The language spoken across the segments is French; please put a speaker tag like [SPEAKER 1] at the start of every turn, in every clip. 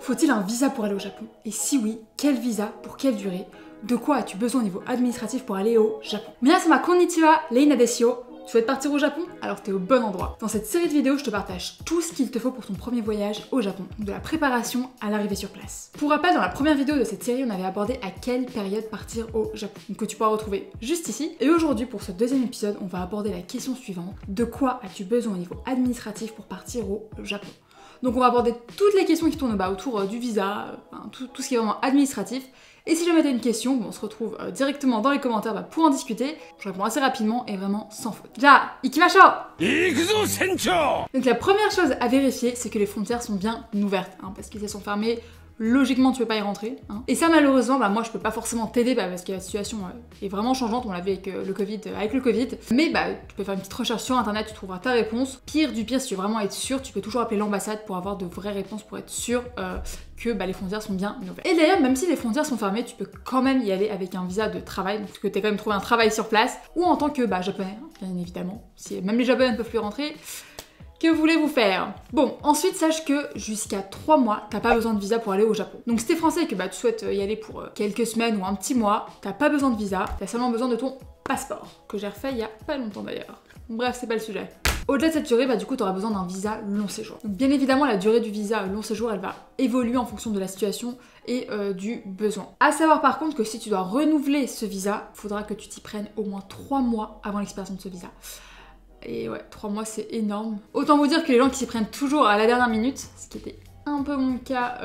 [SPEAKER 1] Faut-il un visa pour aller au Japon? Et si oui, quel visa? Pour quelle durée? De quoi as-tu besoin au niveau administratif pour aller au Japon? Minasan konnichiwa, Reina desu yo. Tu souhaites partir au Japon? Alors t'es au bon endroit. Dans cette série de vidéos, je te partage tout ce qu'il te faut pour ton premier voyage au Japon, de la préparation à l'arrivée sur place. Pour rappel, dans la première vidéo de cette série, on avait abordé à quelle période partir au Japon, que tu pourras retrouver juste ici. Et aujourd'hui, pour ce deuxième épisode, on va aborder la question suivante. De quoi as-tu besoin au niveau administratif pour partir au Japon? Donc on va aborder toutes les questions qui tournent autour du visa, tout ce qui est vraiment administratif. Et si jamais t'as une question, on se retrouve directement dans les commentaires pour en discuter. Je réponds assez rapidement et vraiment sans faute. Ja, ikimashou! Donc la première chose à vérifier, c'est que les frontières sont bien ouvertes, parce qu'elles sont fermées. Logiquement, tu peux pas y rentrer. Et ça, malheureusement, moi, je peux pas forcément t'aider parce que la situation est vraiment changeante. On l'a vu avec le Covid. Mais tu peux faire une petite recherche sur Internet, tu trouveras ta réponse. Pire du pire, si tu veux vraiment être sûr, tu peux toujours appeler l'ambassade pour avoir de vraies réponses, pour être sûr que les frontières sont bien ouvertes. Et d'ailleurs, même si les frontières sont fermées, tu peux quand même y aller avec un visa de travail, donc que tu as quand même trouvé un travail sur place, ou en tant que japonais, bien évidemment. Si même les japonais ne peuvent plus rentrer. Que voulez-vous faire? Bon, ensuite sache que jusqu'à 3 mois, t'as pas besoin de visa pour aller au Japon. Donc si t'es français et que tu souhaites y aller pour quelques semaines ou un petit mois, t'as pas besoin de visa, t'as seulement besoin de ton passeport, que j'ai refait il y a pas longtemps d'ailleurs. Bref, c'est pas le sujet. Au-delà de cette durée, du coup, t'auras besoin d'un visa long séjour. Donc, bien évidemment, la durée du visa long séjour, elle va évoluer en fonction de la situation et du besoin. À savoir par contre que si tu dois renouveler ce visa, faudra que tu t'y prennes au moins 3 mois avant l'expiration de ce visa. Et ouais, 3 mois c'est énorme. Autant vous dire que les gens qui s'y prennent toujours à la dernière minute, ce qui était un peu mon cas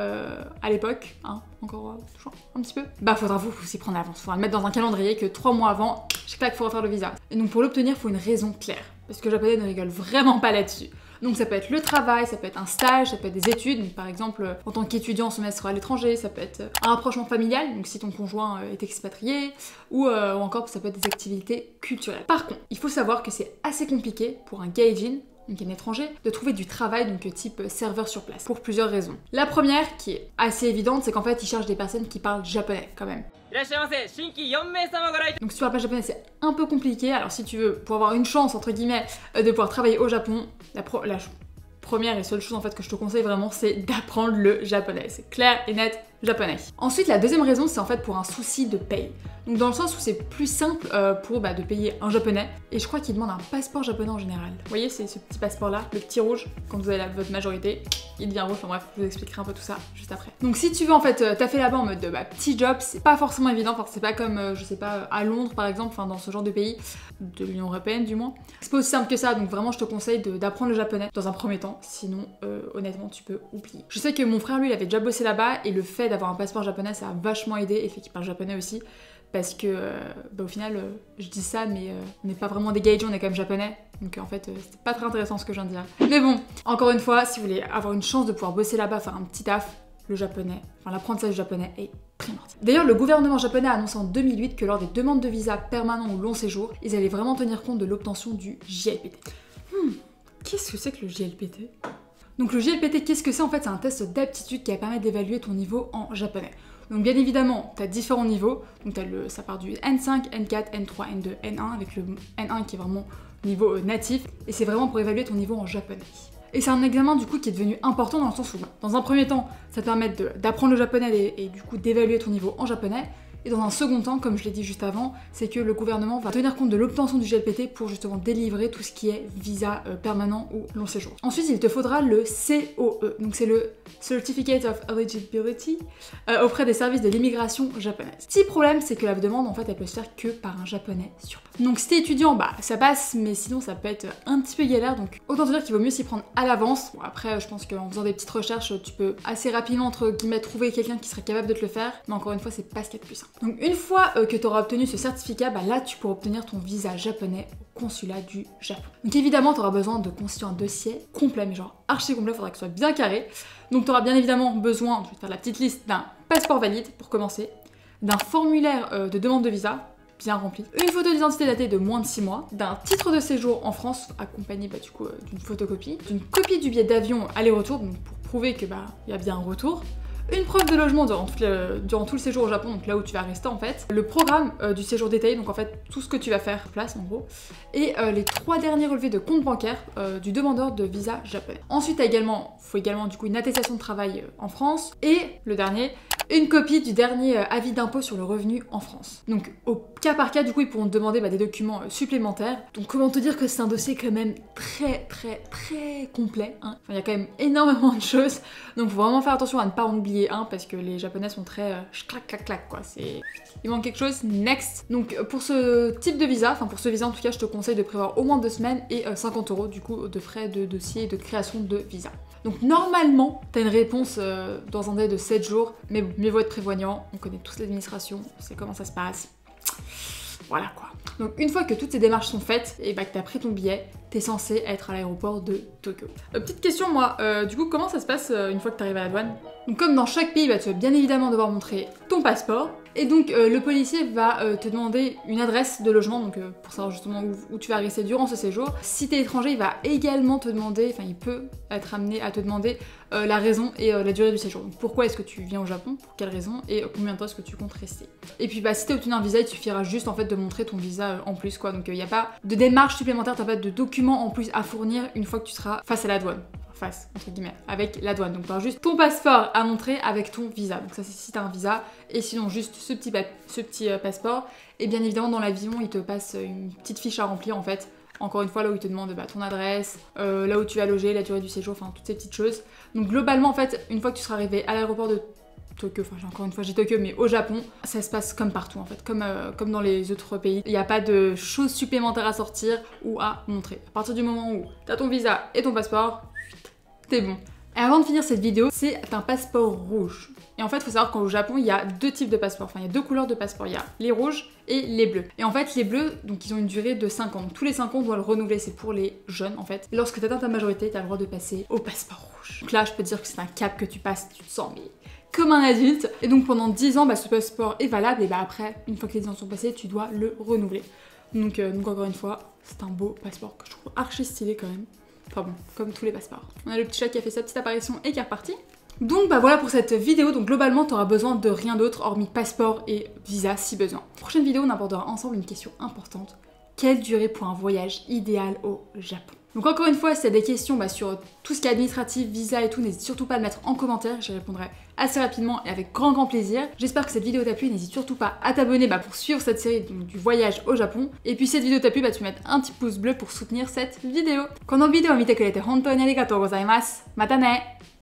[SPEAKER 1] à l'époque, encore toujours un petit peu, faudra vous s'y prendre à l'avance. Faudra le mettre dans un calendrier que 3 mois avant, clac, faut refaire le visa. Et donc pour l'obtenir, il faut une raison claire. Parce que les japonais ne rigolent vraiment pas là-dessus. Donc ça peut être le travail, ça peut être un stage, ça peut être des études. Donc par exemple, en tant qu'étudiant en semestre à l'étranger, ça peut être un rapprochement familial, donc si ton conjoint est expatrié, ou encore ça peut être des activités culturelles. Par contre, il faut savoir que c'est assez compliqué pour un gaijin, donc un étranger, de trouver du travail, donc type serveur sur place, pour plusieurs raisons. La première, qui est assez évidente, c'est qu'en fait, ils cherchent des personnes qui parlent japonais, quand même. Donc si tu parles pas japonais, c'est un peu compliqué. Alors si tu veux, pour avoir une chance, entre guillemets, de pouvoir travailler au Japon, la première et seule chose en fait que je te conseille vraiment, c'est d'apprendre le japonais. C'est clair et net, japonais. Ensuite, la deuxième raison, c'est en fait pour un souci de paye. Donc dans le sens où c'est plus simple de payer un japonais, et je crois qu'ils demandent un passeport japonais en général. Vous voyez, c'est ce petit passeport-là, le petit rouge, quand vous avez votre majorité, il devient rouge, enfin bref, je vous expliquerai un peu tout ça juste après. Donc si tu veux en fait taffer là-bas en mode de petit job, c'est pas forcément évident, c'est pas comme, je sais pas, à Londres par exemple, dans ce genre de pays, de l'Union Européenne du moins. C'est pas aussi simple que ça, donc vraiment je te conseille d'apprendre le japonais dans un premier temps, sinon honnêtement tu peux oublier. Je sais que mon frère lui, il avait déjà bossé là-bas, et le fait d'avoir un passeport japonais, ça a vachement aidé, et le fait qu'il parle japonais aussi. Parce que au final, je dis ça, mais on n'est pas vraiment des gaijins, on est quand même japonais. Donc en fait, c'est pas très intéressant ce que je viens de dire. Mais bon, encore une fois, si vous voulez avoir une chance de pouvoir bosser là-bas, faire un petit taf, le japonais, l'apprentissage du japonais est primordial. D'ailleurs, le gouvernement japonais a annoncé en 2008 que lors des demandes de visa permanent ou long séjour, ils allaient vraiment tenir compte de l'obtention du JLPT. Qu'est-ce que c'est que le JLPT? Donc le JLPT, qu'est-ce que c'est? En fait, c'est un test d'aptitude qui va permettre d'évaluer ton niveau en japonais. Donc bien évidemment, tu as différents niveaux, donc ça part du N5, N4, N3, N2, N1, avec le N1 qui est vraiment niveau natif, et c'est vraiment pour évaluer ton niveau en japonais. Et c'est un examen du coup qui est devenu important dans le sens où, dans un premier temps, ça te permet d'apprendre le japonais et du coup d'évaluer ton niveau en japonais, et dans un second temps, comme je l'ai dit juste avant, c'est que le gouvernement va tenir compte de l'obtention du JLPT pour justement délivrer tout ce qui est visa permanent ou long séjour. Ensuite, il te faudra le COE, donc c'est le Certificate of Eligibility auprès des services de l'immigration japonaise. Petit problème, c'est que la demande, en fait, elle peut se faire que par un japonais sur place. Donc si t'es étudiant, ça passe, mais sinon ça peut être un petit peu galère, donc autant te dire qu'il vaut mieux s'y prendre à l'avance. Bon, après, je pense qu'en faisant des petites recherches, tu peux assez rapidement, entre guillemets, trouver quelqu'un qui serait capable de te le faire, mais encore une fois, c'est pas ce qu'il y a de plus simple. Donc une fois que tu auras obtenu ce certificat, là tu pourras obtenir ton visa japonais au consulat du Japon. Donc évidemment, tu auras besoin de constituer un dossier complet, mais genre archi complet, il faudra que ce soit bien carré. Donc tu auras bien évidemment besoin, je vais te faire la petite liste, d'un passeport valide pour commencer, d'un formulaire de demande de visa bien rempli, une photo d'identité datée de moins de 6 mois, d'un titre de séjour en France accompagné du coup d'une photocopie, d'une copie du billet d'avion aller-retour, donc pour prouver que y a bien un retour, une preuve de logement durant tout le séjour au Japon, donc là où tu vas rester en fait, le programme du séjour détaillé, donc en fait tout ce que tu vas faire place en gros, et les 3 derniers relevés de compte bancaire du demandeur de visa japonais. Ensuite, faut également du coup une attestation de travail en France, et le dernier, une copie du dernier avis d'impôt sur le revenu en France. Donc au cas par cas, du coup, ils pourront te demander des documents supplémentaires. Donc comment te dire que c'est un dossier quand même très complet, hein. Enfin, il y a quand même énormément de choses, donc faut vraiment faire attention à ne pas en oublier un, parce que les Japonais sont très clac quoi, il manque quelque chose, next. Donc pour ce type de visa, enfin pour ce visa en tout cas, je te conseille de prévoir au moins 2 semaines et 50 € du coup de frais de dossier et de création de visa. Donc normalement, t'as une réponse dans un délai de 7 jours, mais bon, mieux vaut être prévoyant, on connaît tous l'administration, on sait comment ça se passe. Voilà quoi. Donc une fois que toutes ces démarches sont faites et que t'as pris ton billet, t'es censé être à l'aéroport de Tokyo. Petite question moi, du coup comment ça se passe une fois que t'arrives à la douane? Donc comme dans chaque pays, tu vas bien évidemment devoir montrer ton passeport. Et donc le policier va te demander une adresse de logement, donc pour savoir justement où tu vas rester durant ce séjour. Si t'es étranger, il va également te demander, enfin il peut être amené à te demander la raison et la durée du séjour. Donc pourquoi est-ce que tu viens au Japon, pour quelle raison, et combien de temps est-ce que tu comptes rester. Et puis si t'as obtenu un visa, il suffira juste en fait de montrer ton visa en plus quoi. Donc il n'y a pas de démarche supplémentaire, t'as pas de documents en plus à fournir une fois que tu seras face à la douane. Entre guillemets, avec la douane. Donc tu as juste ton passeport à montrer avec ton visa. Donc ça c'est si tu as un visa, et sinon juste ce petit passeport. Et bien évidemment dans l'avion, il te passe une petite fiche à remplir en fait. Encore une fois, là où il te demande ton adresse, là où tu vas loger, la durée du séjour, enfin toutes ces petites choses. Donc globalement en fait, une fois que tu seras arrivé à l'aéroport de Tokyo, enfin encore une fois j'ai Tokyo, mais au Japon, ça se passe comme partout en fait, comme dans les autres pays. Il n'y a pas de choses supplémentaires à sortir ou à montrer. À partir du moment où tu as ton visa et ton passeport, c'est bon. Et avant de finir cette vidéo, c'est un passeport rouge. Et en fait, il faut savoir qu'au Japon, il y a 2 types de passeports. Enfin, il y a 2 couleurs de passeports. Il y a les rouges et les bleus. Et en fait, les bleus, donc ils ont une durée de 5 ans. Donc, tous les 5 ans, on doit le renouveler. C'est pour les jeunes, en fait. Et lorsque tu atteins ta majorité, tu as le droit de passer au passeport rouge. Donc là, je peux te dire que c'est un cap que tu passes, tu te sens mais comme un adulte. Et donc, pendant 10 ans, ce passeport est valable. Et après, une fois que les 10 ans sont passés, tu dois le renouveler. Donc encore une fois, c'est un beau passeport que je trouve archi stylé quand même. Enfin bon, comme tous les passeports. On a le petit chat qui a fait sa petite apparition et qui est reparti. Donc voilà pour cette vidéo. Donc globalement, tu auras besoin de rien d'autre hormis passeport et visa si besoin. Prochaine vidéo, on abordera ensemble une question importante. Quelle durée pour un voyage idéal au Japon? Donc encore une fois, si tu as des questions sur tout ce qui est administratif, visa et tout, n'hésite surtout pas à le mettre en commentaire, j'y répondrai assez rapidement et avec grand plaisir. J'espère que cette vidéo t'a plu, n'hésite surtout pas à t'abonner pour suivre cette série du voyage au Japon. Et puis si cette vidéo t'a plu, tu peux mettre un petit pouce bleu pour soutenir cette vidéo. このビデオを見てくれて本当にありがとうございます。またね!